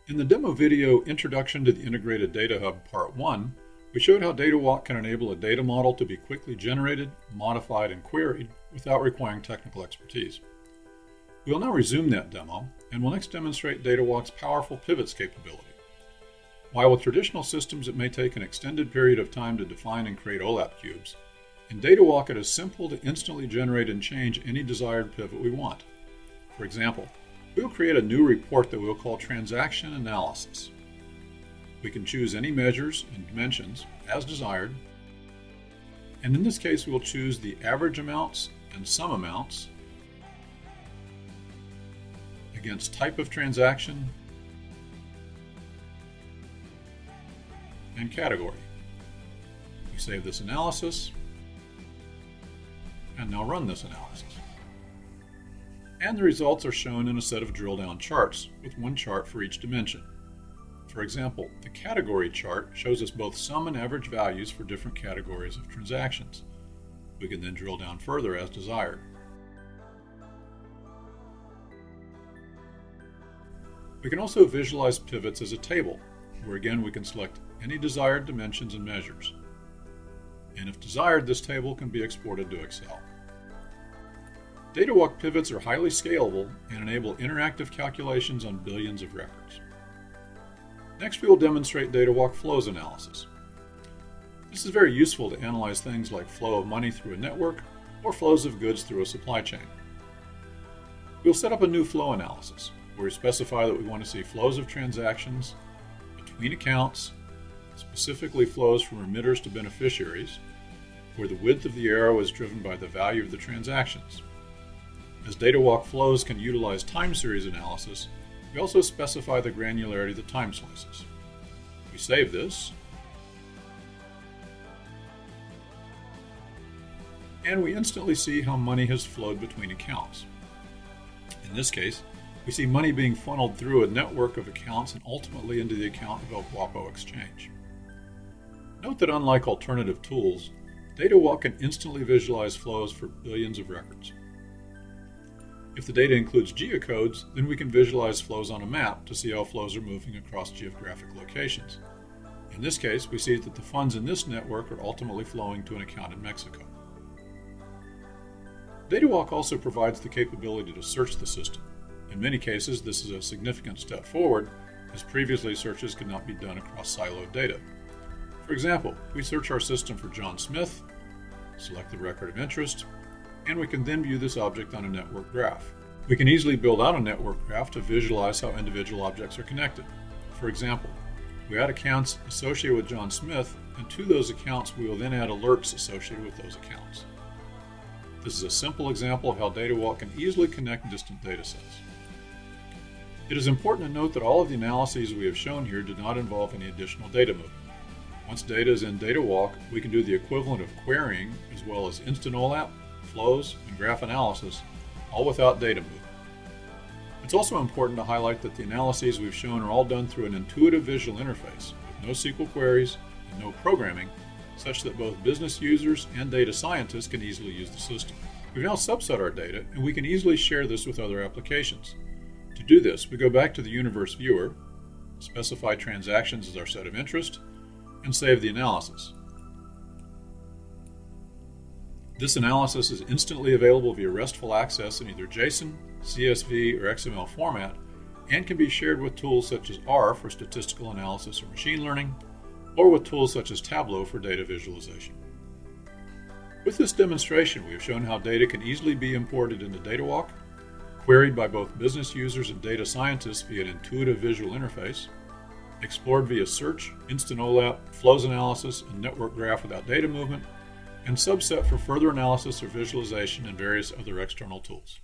In the demo video, Introduction to the Integrated Data Hub Part 1, we showed how DataWalk can enable a data model to be quickly generated, modified, and queried without requiring technical expertise. We will now resume that demo, and we'll next demonstrate DataWalk's powerful pivots capability. While with traditional systems it may take an extended period of time to define and create OLAP cubes, in DataWalk it is simple to instantly generate and change any desired pivot we want. For example, we'll create a new report that we'll call Transaction Analysis. We can choose any measures and dimensions as desired, and in this case we'll choose the average amounts and sum amounts against type of transaction and category. We save this analysis and now run this analysis. And the results are shown in a set of drill-down charts with one chart for each dimension. For example, the category chart shows us both sum and average values for different categories of transactions. We can then drill down further as desired. We can also visualize pivots as a table, where again we can select any desired dimensions and measures. And if desired, this table can be exported to Excel. DataWalk pivots are highly scalable and enable interactive calculations on billions of records. Next, we will demonstrate DataWalk flows analysis. This is very useful to analyze things like flow of money through a network or flows of goods through a supply chain. We'll set up a new flow analysis where we specify that we want to see flows of transactions between accounts, specifically flows from remitters to beneficiaries, where the width of the arrow is driven by the value of the transactions. As DataWalk flows can utilize time series analysis, we also specify the granularity of the time slices. We save this, and we instantly see how money has flowed between accounts. In this case, we see money being funneled through a network of accounts and ultimately into the account of a WAPO exchange. Note that unlike alternative tools, DataWalk can instantly visualize flows for billions of records. If the data includes geocodes, then we can visualize flows on a map to see how flows are moving across geographic locations. In this case, we see that the funds in this network are ultimately flowing to an account in Mexico. DataWalk also provides the capability to search the system. In many cases, this is a significant step forward, as previously searches could not be done across siloed data. For example, we search our system for John Smith, select the record of interest, and we can then view this object on a network graph. We can easily build out a network graph to visualize how individual objects are connected. For example, we add accounts associated with John Smith, and to those accounts we will then add alerts associated with those accounts. This is a simple example of how DataWalk can easily connect distant data sets. It is important to note that all of the analyses we have shown here do not involve any additional data movement. Once data is in DataWalk, we can do the equivalent of querying as well as instant OLAP, flows, and graph analysis, all without data movement. It's also important to highlight that the analyses we've shown are all done through an intuitive visual interface with no SQL queries and no programming, such that both business users and data scientists can easily use the system. We've now subset our data, and we can easily share this with other applications. To do this, we go back to the Universe Viewer, specify transactions as our set of interest, and save the analysis. This analysis is instantly available via RESTful access in either JSON, CSV, or XML format, and can be shared with tools such as R for statistical analysis or machine learning, or with tools such as Tableau for data visualization. With this demonstration, we have shown how data can easily be imported into DataWalk, queried by both business users and data scientists via an intuitive visual interface, explored via search, instant OLAP, flows analysis, and network graph without data movement, and subset for further analysis or visualization in various other external tools.